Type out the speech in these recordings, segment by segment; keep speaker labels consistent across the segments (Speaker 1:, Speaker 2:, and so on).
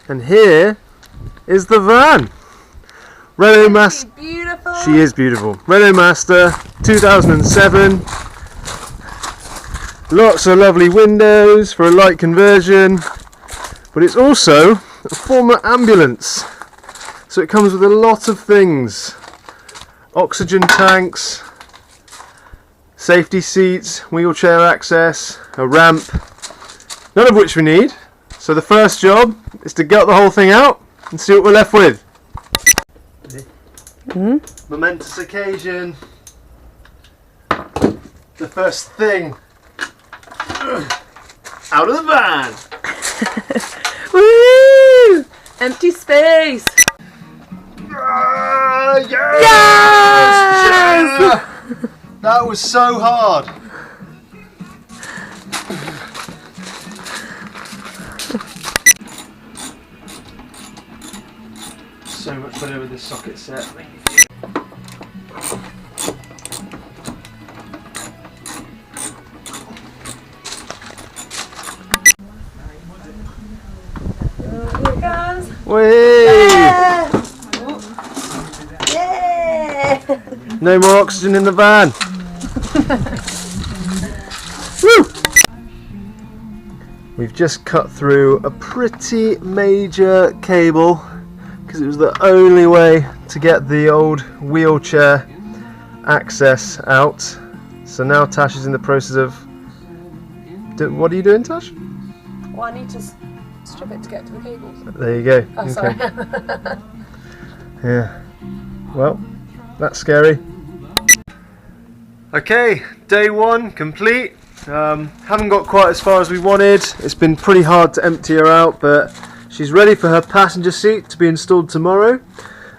Speaker 1: And here is the van. Renault Master.
Speaker 2: Beautiful.
Speaker 1: She is beautiful. Renault Master, 2007. Lots of lovely windows for a light conversion, but it's also a former ambulance. So it comes with a lot of things. Oxygen tanks, safety seats, wheelchair access, a ramp, none of which we need. So the first job is to gut the whole thing out and see what we're left with. Momentous occasion. The first thing out of the van.
Speaker 2: Woo! Empty space.
Speaker 1: Yes!
Speaker 2: Yes!
Speaker 1: Yeah! That was so hard. So much better with this socket set. Whee!
Speaker 2: Yeah!
Speaker 1: No more oxygen in the van. Woo! We've just cut through a pretty major cable because it was the only way to get the old wheelchair access out. So now Tash is in the process of... What are you doing, Tash?
Speaker 2: Well, I need to strip it to get to the cables.
Speaker 1: There you go.
Speaker 2: Oh, sorry.
Speaker 1: Yeah. Well, that's scary. Okay, day one complete. Haven't got quite as far as we wanted. It's been pretty hard to empty her out, but she's ready for her passenger seat to be installed tomorrow.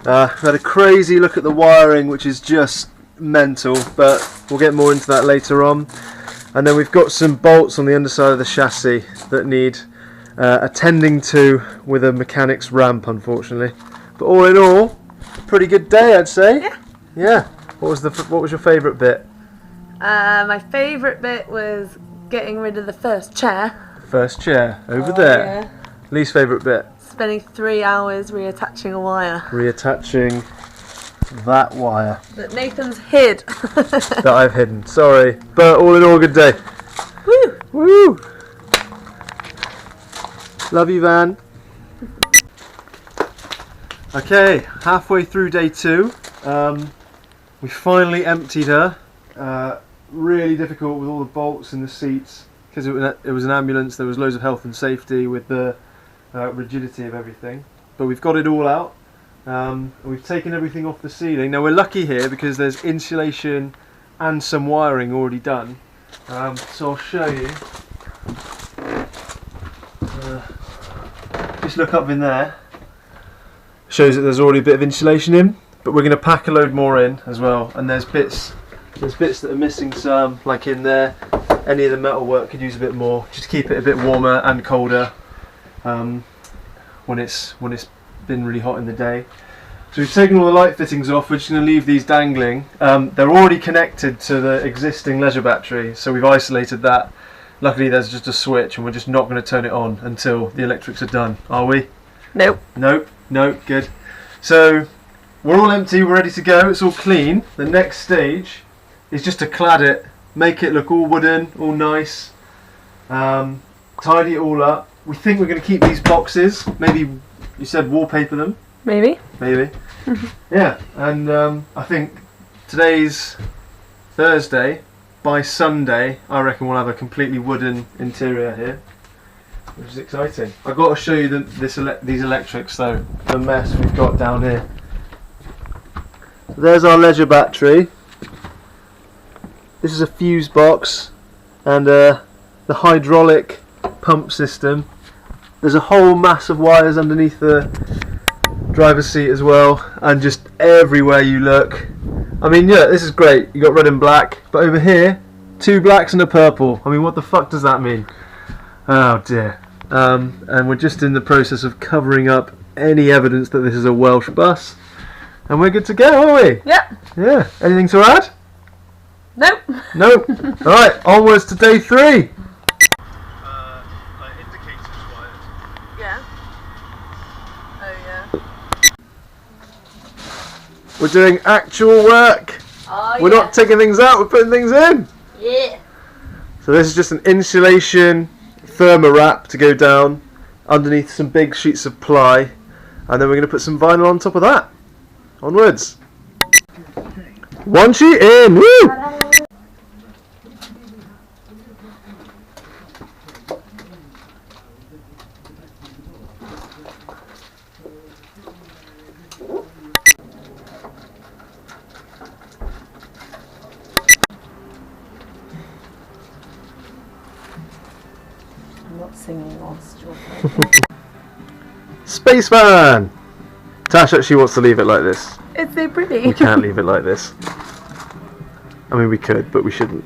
Speaker 1: We've had a crazy look at the wiring, which is just mental, but we'll get more into that later on. And then we've got some bolts on the underside of the chassis that need attending to with a mechanic's ramp, unfortunately. But all in all, pretty good day, I'd say.
Speaker 2: Yeah.
Speaker 1: Yeah. What was your favourite bit?
Speaker 2: My favourite bit was getting rid of the first chair.
Speaker 1: First chair over there.
Speaker 2: Yeah.
Speaker 1: Least favourite bit?
Speaker 2: Spending 3 hours reattaching a wire.
Speaker 1: Reattaching that wire
Speaker 2: That Nathan's hid.
Speaker 1: that I've hidden. Sorry, but all in all, good day.
Speaker 2: Woo!
Speaker 1: Woo! Love you, van. Okay, halfway through day two. We finally emptied her. Really difficult with all the bolts and the seats because it was an ambulance. There was loads of health and safety with the rigidity of everything. But we've got it all out. We've taken everything off the ceiling. Now we're lucky here because there's insulation and some wiring already done. So I'll show you. Just look up in there. Shows that there's already a bit of insulation in, but we're going to pack a load more in as well. And there's bits that are missing some, like in there. Any of the metal work could use a bit more, just to keep it a bit warmer and colder when it's been really hot in the day. So we've taken all the light fittings off. We're just going to leave these dangling. They're already connected to the existing leisure battery, so we've isolated that. Luckily there's just a switch and we're just not going to turn it on until the electrics are done, are we?
Speaker 2: Nope.
Speaker 1: Nope, good. So we're all empty, we're ready to go, it's all clean. The next stage is just to clad it, make it look all wooden, all nice, tidy it all up. We think we're going to keep these boxes, maybe you said wallpaper them?
Speaker 2: Maybe.
Speaker 1: Yeah, and I think today's Thursday. By Sunday, I reckon we'll have a completely wooden interior here, which is exciting. I've got to show you these electrics though, the mess we've got down here. So there's our leisure battery. This is a fuse box and the hydraulic pump system. There's a whole mass of wires underneath the driver's seat as well, and just everywhere you look. I mean, yeah, this is great. You got red and black, but over here, 2 blacks and a purple. I mean, what the fuck does that mean? Oh dear. And we're just in the process of covering up any evidence that this is a Welsh bus, and we're good to go, aren't we?
Speaker 2: Yeah.
Speaker 1: Yeah. Anything to add?
Speaker 2: Nope.
Speaker 1: Nope. All right, onwards to day 3.
Speaker 2: Yeah.
Speaker 1: We're doing actual work.
Speaker 2: Oh,
Speaker 1: We're not taking things out, we're putting things in.
Speaker 2: Yeah.
Speaker 1: So this is just an insulation thermo wrap to go down underneath some big sheets of ply, and then we're going to put some vinyl on top of that. Onwards. One sheet in. Woo!
Speaker 2: I'm not singing whilst you're
Speaker 1: Spaceman! Tash actually wants to leave it like this.
Speaker 2: It's so pretty.
Speaker 1: We can't leave it like this. I mean, we could, but we shouldn't.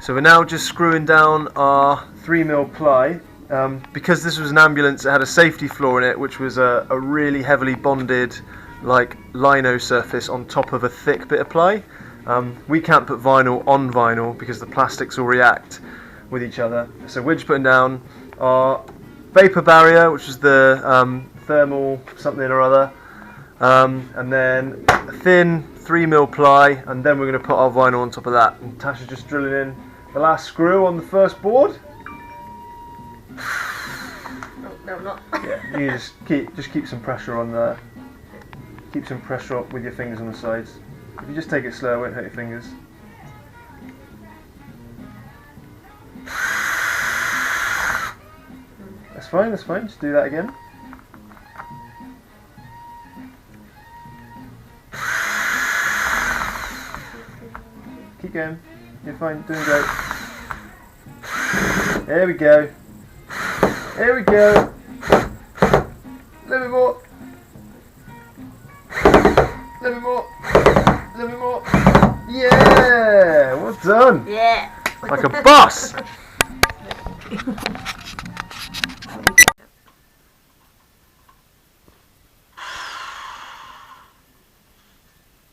Speaker 1: So we're now just screwing down our 3mm ply. Because this was an ambulance, it had a safety floor in it, which was a really heavily bonded, like lino surface on top of a thick bit of ply. We can't put vinyl on vinyl because the plastics will react with each other. So we're just putting down our vapor barrier, which is the thermal something or other, and then a thin 3mm ply, and then we're going to put our vinyl on top of that. And Tasha's just drilling in the last screw on the first board.
Speaker 2: No, I'm not.
Speaker 1: Yeah, you just keep some pressure on there. Keep some pressure up with your fingers on the sides. If you just take it slow, it won't hurt your fingers. That's fine, that's fine. Just do that again. Keep going. You're fine, doing great. There we go. There we go. A little bit more. A little bit more. A little bit more. Yeah! Well done.
Speaker 2: Yeah.
Speaker 1: Like a boss.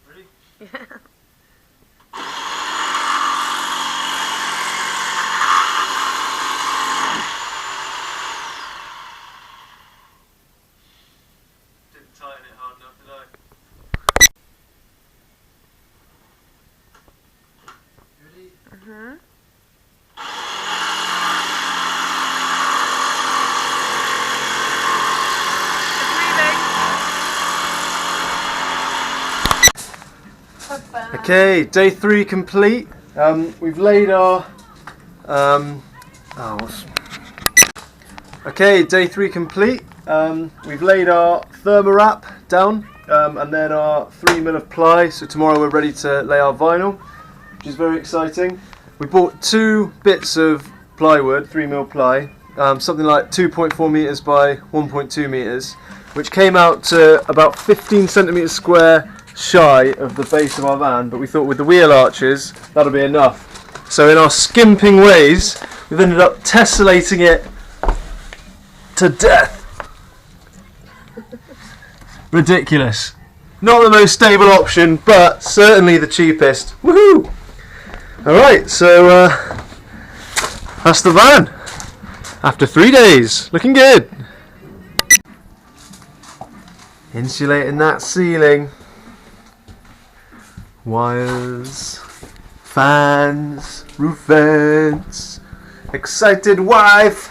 Speaker 1: Ready?
Speaker 2: Yeah.
Speaker 1: Didn't tighten it hard enough, did I? Ready?
Speaker 2: Mhm.
Speaker 1: Okay, day 3 complete. We've laid our okay, day 3 complete. We've laid our thermowrap down, and then our 3mm of ply. So tomorrow we're ready to lay our vinyl, which is very exciting. We bought 2 bits of plywood, 3mm ply, something like 2.4 meters by 1.2 meters, which came out to about 15 centimeters square shy of the base of our van, but we thought with the wheel arches that'll be enough. So in our skimping ways, we've ended up tessellating it to death. Ridiculous. Not the most stable option, but certainly the cheapest. Woohoo! Alright, so that's the van. After 3 days. Looking good. Insulating that ceiling. Wires, fans, roof vents, excited wife.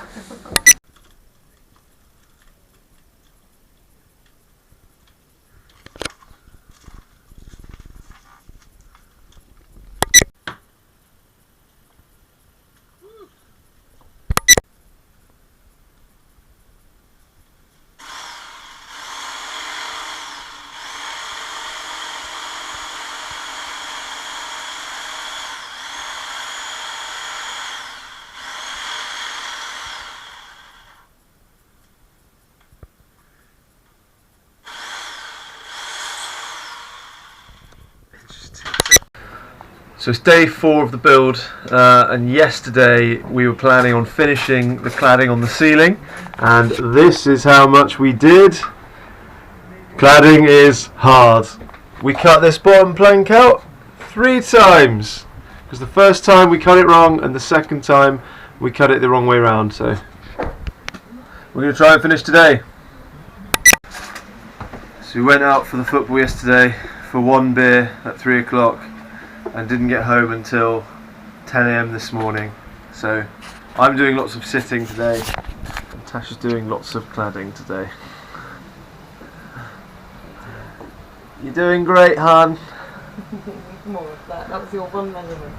Speaker 1: So it's day 4 of the build, and yesterday we were planning on finishing the cladding on the ceiling, and this is how much we did. Cladding is hard. We cut this bottom plank out 3 times. Because the first time we cut it wrong and the second time we cut it the wrong way round. So we're going to try and finish today. So we went out for the football yesterday for 1 beer at 3 o'clock and didn't get home until 10 AM this morning. So I'm doing lots of sitting today and Tash is doing lots of cladding today. You're doing great, hon.
Speaker 2: More of that. That was your one measurement.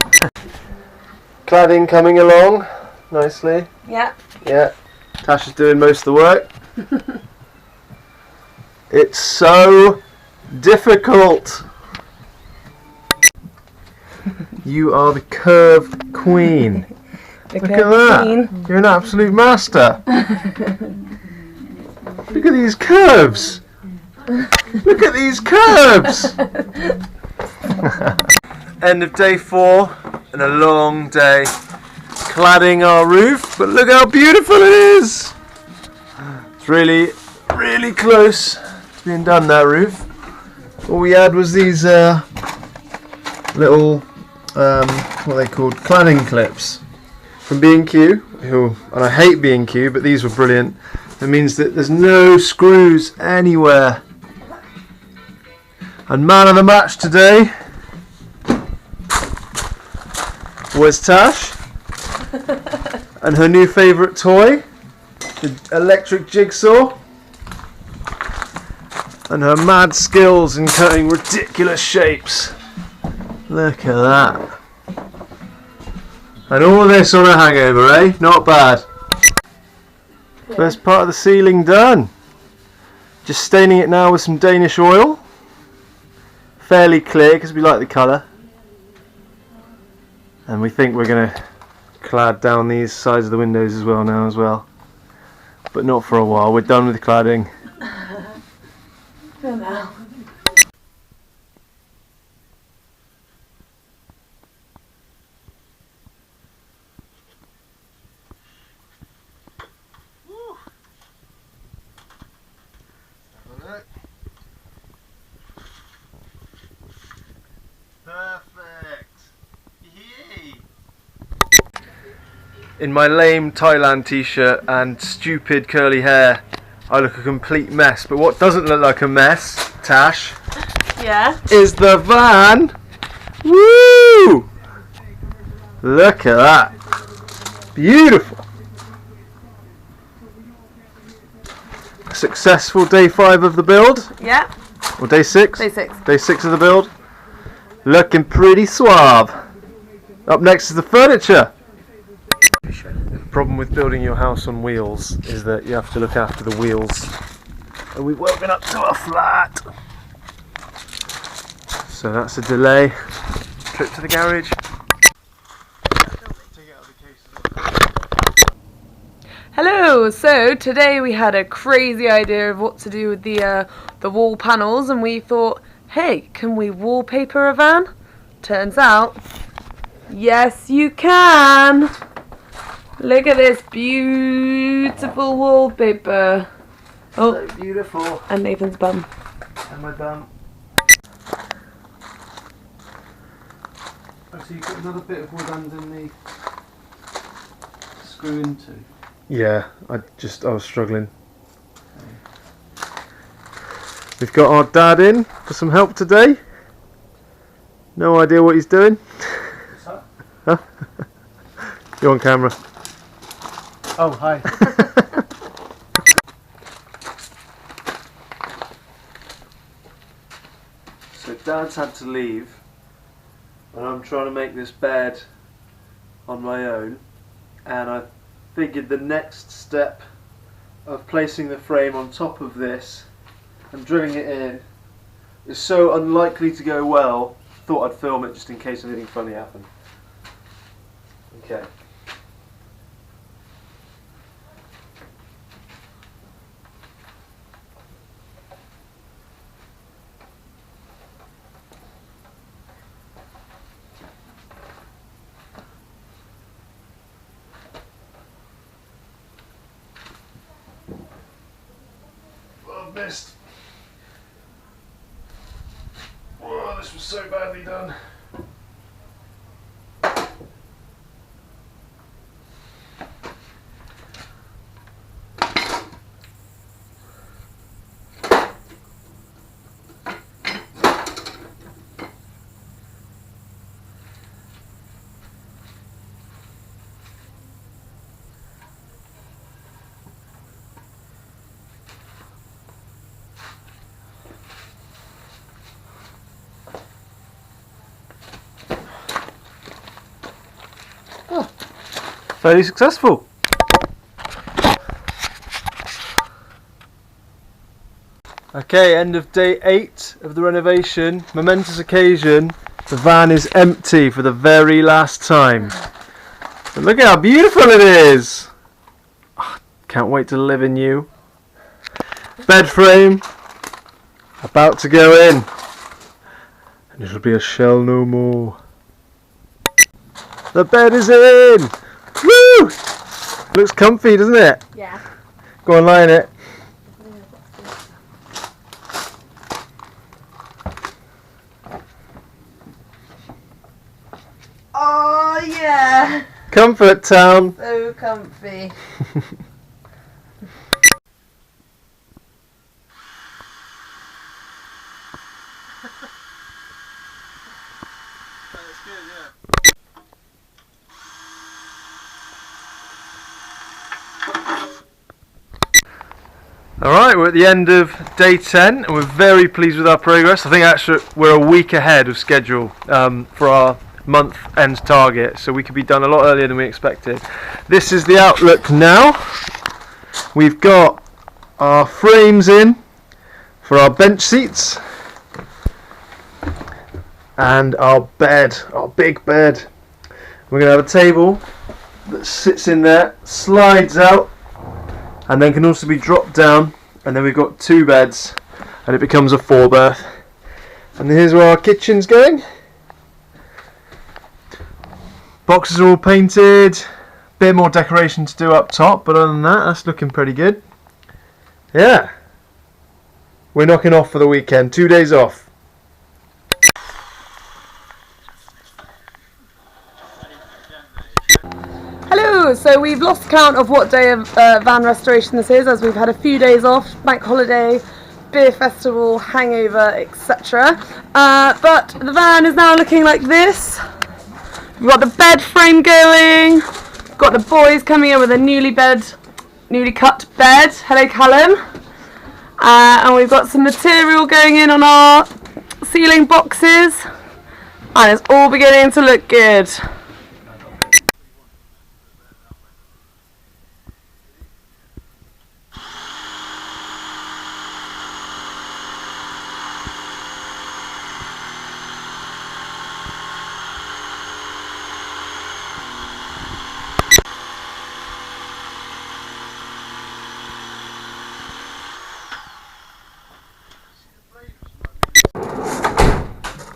Speaker 1: Cladding coming along nicely.
Speaker 2: Yeah.
Speaker 1: Yeah. Tash is doing most of the work. It's so difficult. You are the curved queen. Look at that. Queen. You're an absolute master. Look at these curves. Look at these curves. End of day 4 and a long day cladding our roof, but look how beautiful it is. It's really close to being done, that roof. All we had was these little what are they called, cladding clips from B&Q, and I hate B&Q, but these were brilliant. It means that there's no screws anywhere. And man of the match today was Tash and her new favourite toy, the electric jigsaw, and her mad skills in cutting ridiculous shapes. Look at that. And all this on a hangover, eh? Not bad. First part of the ceiling done. Just staining it now with some Danish oil. Fairly clear because we like the colour. And we think we're going to clad down these sides of the windows as well now as well. But not for a while. We're done with cladding.
Speaker 2: For now.
Speaker 1: Perfect. Yay. In my lame Thailand t-shirt and stupid curly hair, I look a complete mess. But what doesn't look like a mess, Tash,
Speaker 2: Yeah.
Speaker 1: is the van. Woo! Look at that. Beautiful. Successful day 5 of the build.
Speaker 2: Yeah.
Speaker 1: Or day 6?
Speaker 2: Day 6.
Speaker 1: Day 6 of the build. Looking pretty suave. Up next is the furniture. The problem with building your house on wheels is that you have to look after the wheels. And we've woken up to a flat. So that's a delay. Trip to the garage.
Speaker 2: Hello. So today we had a crazy idea of what to do with the wall panels, and we thought, hey, can we wallpaper a van? Turns out, yes you can. Look at this beautiful wallpaper. Oh,
Speaker 1: So beautiful.
Speaker 2: and Nathan's bum.
Speaker 1: And my bum. Oh, so you've got another bit of wood underneath to screw into? Yeah, I was struggling. We've got our dad in for some help today. No idea what he's doing.
Speaker 3: What's that?
Speaker 1: Huh? You're on camera.
Speaker 3: Oh, hi.
Speaker 1: So Dad's had to leave, and I'm trying to make this bed on my own, and I figured the next step of placing the frame on top of this and drilling it in is so unlikely to go well, thought I'd film it just in case anything funny happened. Okay. Well, I've missed. this was so badly done. Fairly successful. Okay, end of day 8 of the renovation. Momentous occasion. The van is empty for the very last time. But look at how beautiful it is. Oh, can't wait to live in you. Bed frame about to go in. And it'll be a shell no more. The bed is in! Woo! Looks comfy, doesn't it?
Speaker 2: Yeah.
Speaker 1: Go on, lie in it.
Speaker 2: Oh yeah!
Speaker 1: Comfort town.
Speaker 2: So comfy.
Speaker 1: Alright, we're at the end of day 10 and we're very pleased with our progress. I think actually we're a week ahead of schedule for our month end target, so we could be done a lot earlier than we expected. This is the outlook now. We've got our frames in for our bench seats and our bed, our big bed. We're going to have a table that sits in there, slides out, and then can also be dropped down, and then we've got 2 beds and it becomes a 4 berth. And here's where our kitchen's going. Boxes are all painted, bit more decoration to do up top, but other than that, that's looking pretty good. Yeah, we're knocking off for the weekend, 2 days off.
Speaker 2: Hello, so we've lost count of what day of van restoration this is, as we've had a few days off, bank holiday, beer festival, hangover, etc. But the van is now looking like this. We've got the bed frame going, got the boys coming in with a newly cut bed. Hello Callum. And we've got some material going in on our ceiling boxes, and it's all beginning to look good.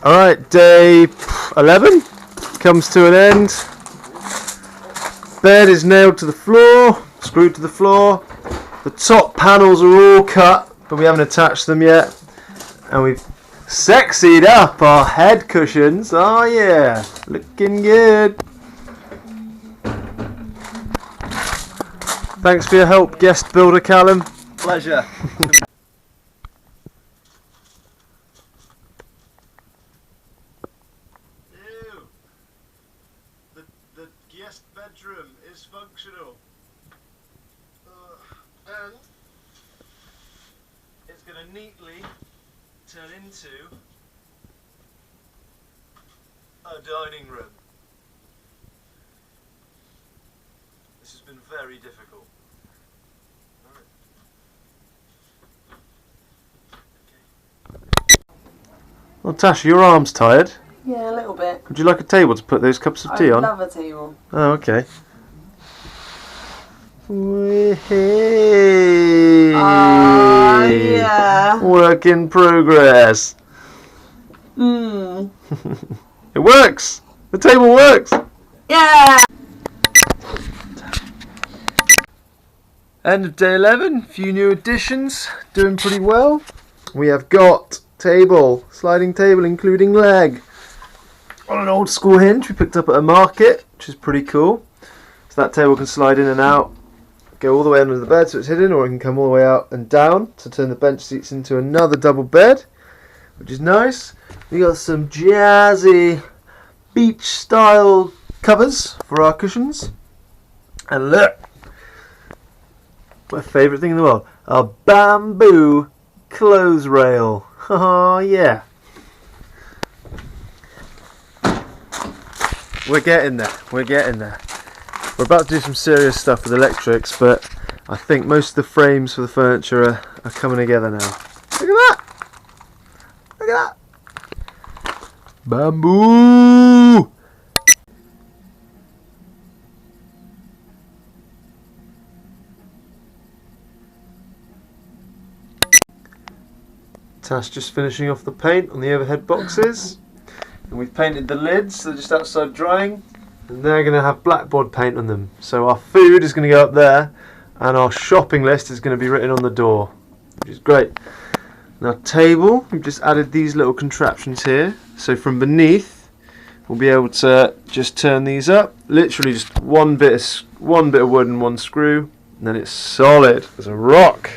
Speaker 1: Alright, day 11 comes to an end. Bed is nailed to the floor, screwed to the floor. The top panels are all cut, but we haven't attached them yet. And we've sexied up our head cushions. Oh yeah, looking good. Thanks for your help, guest builder Callum.
Speaker 3: Pleasure.
Speaker 1: The guest bedroom is functional. And it's going to neatly turn into a dining room. This has been very difficult. Well, Tasha, your arm's tired.
Speaker 2: Yeah, a little bit.
Speaker 1: Would you like a table to put those cups of tea on?
Speaker 2: I love a table.
Speaker 1: Oh, okay. Hey.
Speaker 2: Yeah.
Speaker 1: Work in progress.
Speaker 2: Mmm.
Speaker 1: It works. The table works.
Speaker 2: Yeah.
Speaker 1: End of day 11. Few new additions. Doing pretty well. We have got table, sliding table including leg. On an old school hinge we picked up at a market, which is pretty cool. So that table can slide in and out, go all the way under the bed so it's hidden, or it can come all the way out and down to turn the bench seats into another double bed, which is nice. We got some jazzy beach style covers for our cushions. And look, my favourite thing in the world, a bamboo clothes rail. Oh yeah. We're getting there. We're about to do some serious stuff with electrics, but I think most of the frames for the furniture are coming together now. Look at that! Look at that! Bamboo! Tash just finishing off the paint on the overhead boxes. And we've painted the lids, they're just outside drying. And they're going to have blackboard paint on them. So our food is going to go up there, and our shopping list is going to be written on the door, which is great. And our table, we've just added these little contraptions here. So from beneath, we'll be able to just turn these up. Literally just one bit of wood and one screw, and then it's solid as a rock.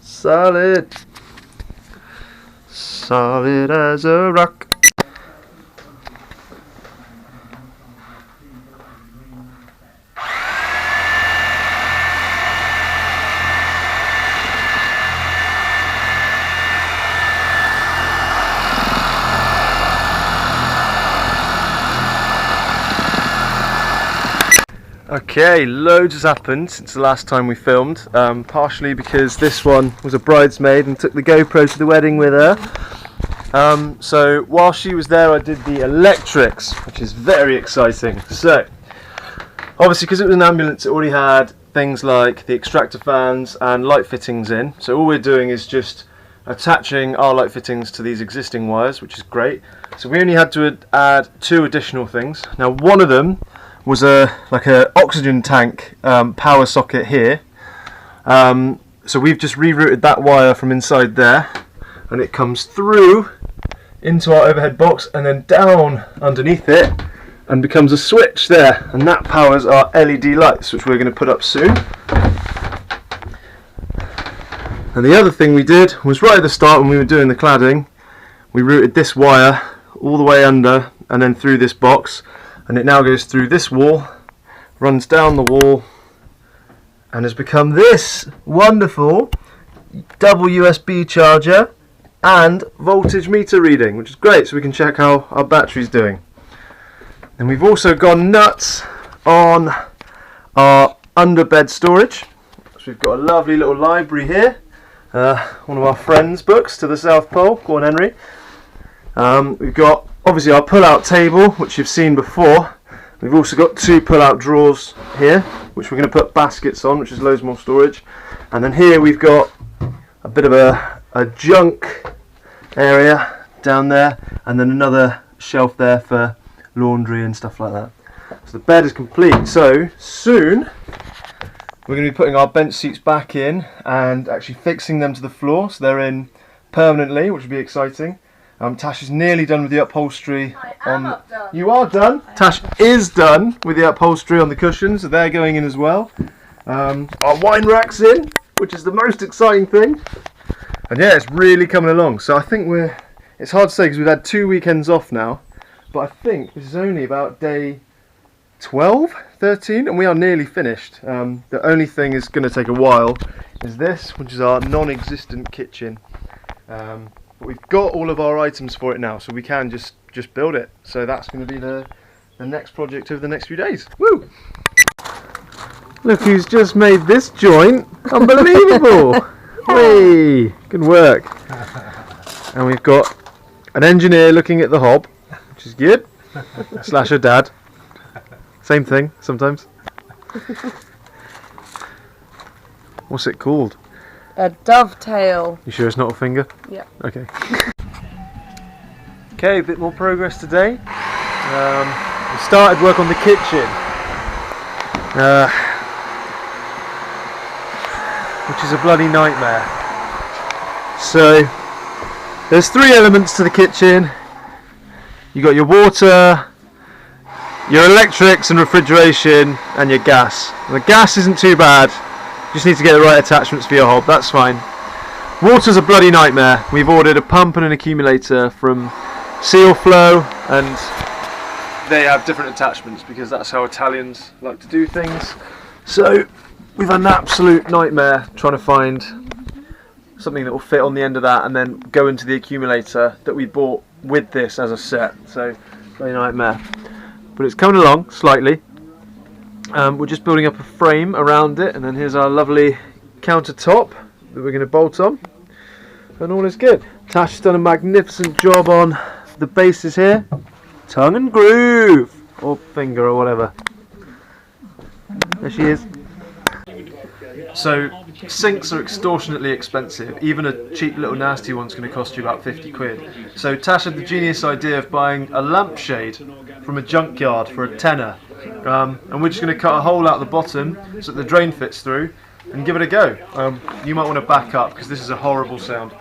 Speaker 1: Solid. Solid as a rock. Okay, loads has happened since the last time we filmed, partially because this one was a bridesmaid and took the GoPro to the wedding with her. So while she was there I did the electrics, which is very exciting. So obviously because it was an ambulance, it already had things like the extractor fans and light fittings in. So all we're doing is just attaching our light fittings to these existing wires, which is great. So we only had to add 2 additional things. Now one of them was like a oxygen tank power socket here. So we've just rerouted that wire from inside there, and it comes through into our overhead box and then down underneath it and becomes a switch there, and that powers our LED lights, which we're going to put up soon. And the other thing we did was right at the start when we were doing the cladding, we routed this wire all the way under and then through this box, and it now goes through this wall, runs down the wall, and has become this wonderful double USB charger and voltage meter reading, which is great, so we can check how our battery's doing. And we've also gone nuts on our underbed storage. So we've got a lovely little library here, one of our friends' books to the South Pole. Go on, Henry. We've got obviously our pull-out table, which you've seen before. We've also got 2 pull-out drawers here, which we're going to put baskets on, which is loads more storage. And then here we've got a bit of a junk area down there, and then another shelf there for laundry and stuff like that. So the bed is complete. So soon we're going to be putting our bench seats back in and actually fixing them to the floor, so they're in permanently, which will be exciting. Tash is nearly done with the upholstery.
Speaker 2: Done.
Speaker 1: You are done. Tash is done with the upholstery on the cushions, so they're going in as well. Our wine rack's in, which is the most exciting thing. And yeah, it's really coming along. So I think it's hard to say because we've had 2 weekends off now, but I think this is only about day 12, 13, and we are nearly finished. The only thing is going to take a while is this, which is our non-existent kitchen. But we've got all of our items for it now, so we can just build it. So that's going to be the next project over the next few days. Woo! Look who's just made this joint. Unbelievable! Hey, good work. And we've got an engineer looking at the hob, which is good. Slash a dad. Same thing sometimes. What's it called?
Speaker 2: A dovetail.
Speaker 1: You sure it's not a finger?
Speaker 2: Yeah.
Speaker 1: Okay. Okay, a bit more progress today. We started work on the kitchen, which is a bloody nightmare. So there's three elements to the kitchen. You got your water, your electrics and refrigeration, and your gas. The gas isn't too bad. You just need to get the right attachments for your hob. That's fine. Water's a bloody nightmare. We've ordered a pump and an accumulator from Seal Flow, and they have different attachments because that's how Italians like to do things. So we've had an absolute nightmare trying to find something that will fit on the end of that and then go into the accumulator that we bought with this as a set. So bloody nightmare. But it's coming along slightly. We're just building up a frame around it, and then here's our lovely countertop that we're going to bolt on, and all is good. Tash's done a magnificent job on the bases here. Tongue and groove, or finger, or whatever. There she is. So sinks are extortionately expensive. Even a cheap little nasty one's going to cost you about 50 quid. So Tash had the genius idea of buying a lampshade from a junkyard for a tenner. And we're just going to cut a hole out the bottom so that the drain fits through and give it a go. You might want to back up because this is a horrible sound.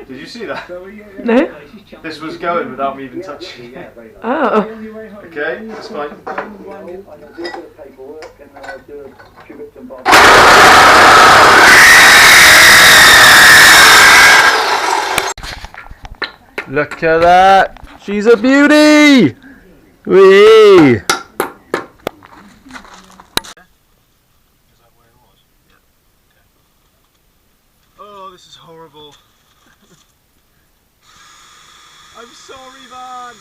Speaker 1: Did you see that?
Speaker 2: No?
Speaker 1: This was going without me even touching it.
Speaker 2: Oh.
Speaker 1: Okay, that's fine. Look at that! She's a beauty! Whee! Oh, this is horrible. I'm sorry, man.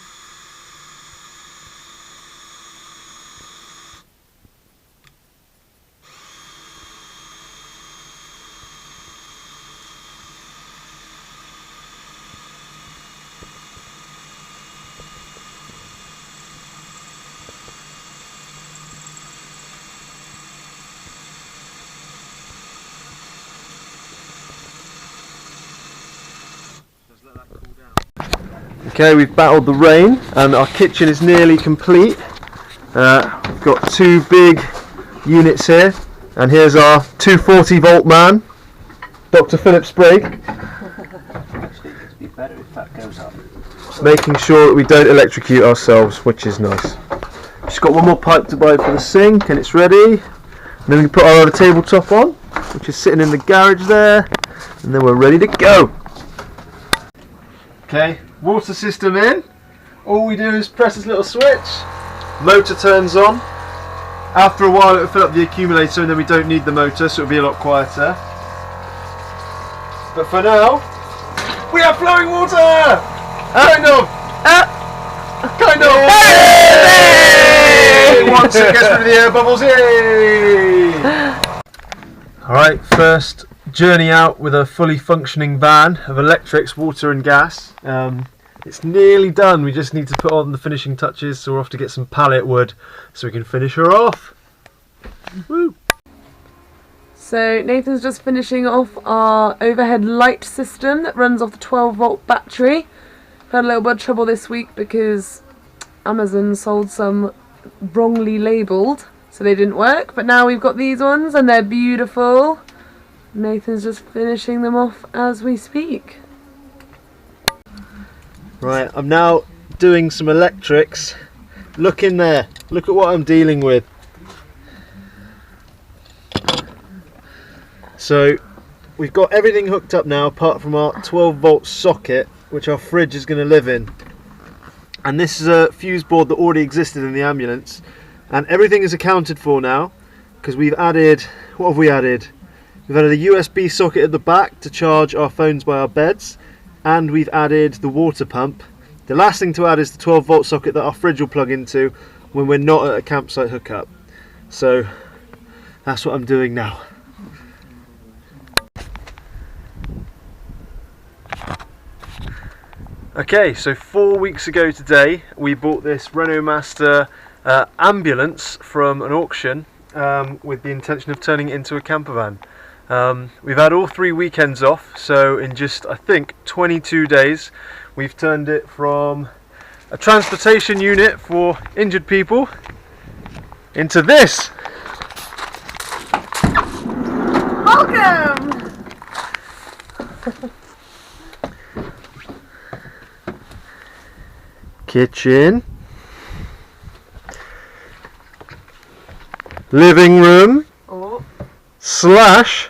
Speaker 1: Okay, we've battled the rain and our kitchen is nearly complete. We've got two big units here, and here's our 240 volt man, Dr. Philip Sprague.
Speaker 3: Actually, it'd be better if that goes up.
Speaker 1: Making sure that we don't electrocute ourselves, which is nice. Just got one more pipe to buy for the sink and it's ready. And then we can put our other tabletop on, which is sitting in the garage there, and then we're ready to go. Okay, water system in. All we do is press this little switch, motor turns on. After a while it'll fill up the accumulator and then we don't need the motor, so it'll be a lot quieter. But for now, we have flowing water! Kind of! Kind of! Yay! Once it gets rid of the air bubbles, yay! Alright, first journey out with a fully functioning van of electrics, water and gas. It's nearly done, we just need to put on the finishing touches, so we're off to get some pallet wood so we can finish her off. Woo!
Speaker 2: So Nathan's just finishing off our overhead light system that runs off the 12 volt battery. Had a little bit of trouble this week because Amazon sold some wrongly labelled, so they didn't work, but now we've got these ones and they're beautiful. Nathan's just finishing them off as we speak.
Speaker 1: Right, I'm now doing some electrics. Look in there, look at what I'm dealing with. So we've got everything hooked up now apart from our 12 volt socket, which our fridge is going to live in. And this is a fuse board that already existed in the ambulance, and everything is accounted for now because we've added, what have we added? We've added a USB socket at the back to charge our phones by our beds, and we've added the water pump. The last thing to add is the 12 volt socket that our fridge will plug into when we're not at a campsite hookup. So that's what I'm doing now. Okay, so 4 weeks ago today we bought this Renault Master ambulance from an auction with the intention of turning it into a camper van. We've had all 3 weekends off, so in just, I think, 22 days, we've turned it from a transportation unit for injured people into this.
Speaker 2: Welcome!
Speaker 1: Kitchen. Living room.
Speaker 2: Oh,
Speaker 1: Slash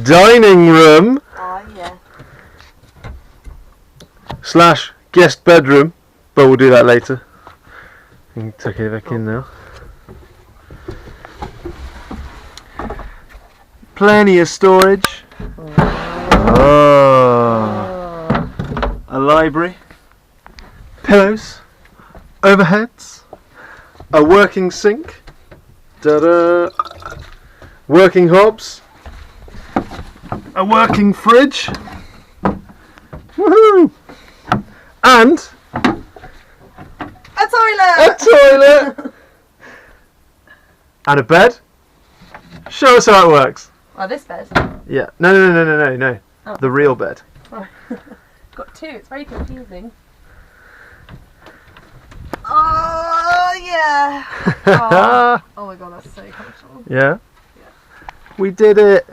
Speaker 1: dining room.
Speaker 2: yeah.
Speaker 1: Slash guest bedroom, but we'll do that later. You can tuck it back in now. Plenty of storage. Oh. A library. Pillows. Overheads. A working sink. Ta-da. Working hobs. A working fridge. Woohoo! And
Speaker 2: A toilet!
Speaker 1: a toilet! And a bed. Show us how it works.
Speaker 2: Oh, this bed.
Speaker 1: Yeah. No.
Speaker 2: Oh.
Speaker 1: The real bed.
Speaker 2: Got 2, it's very confusing. Oh, yeah! Oh my god, that's so comfortable.
Speaker 1: Yeah. We did it.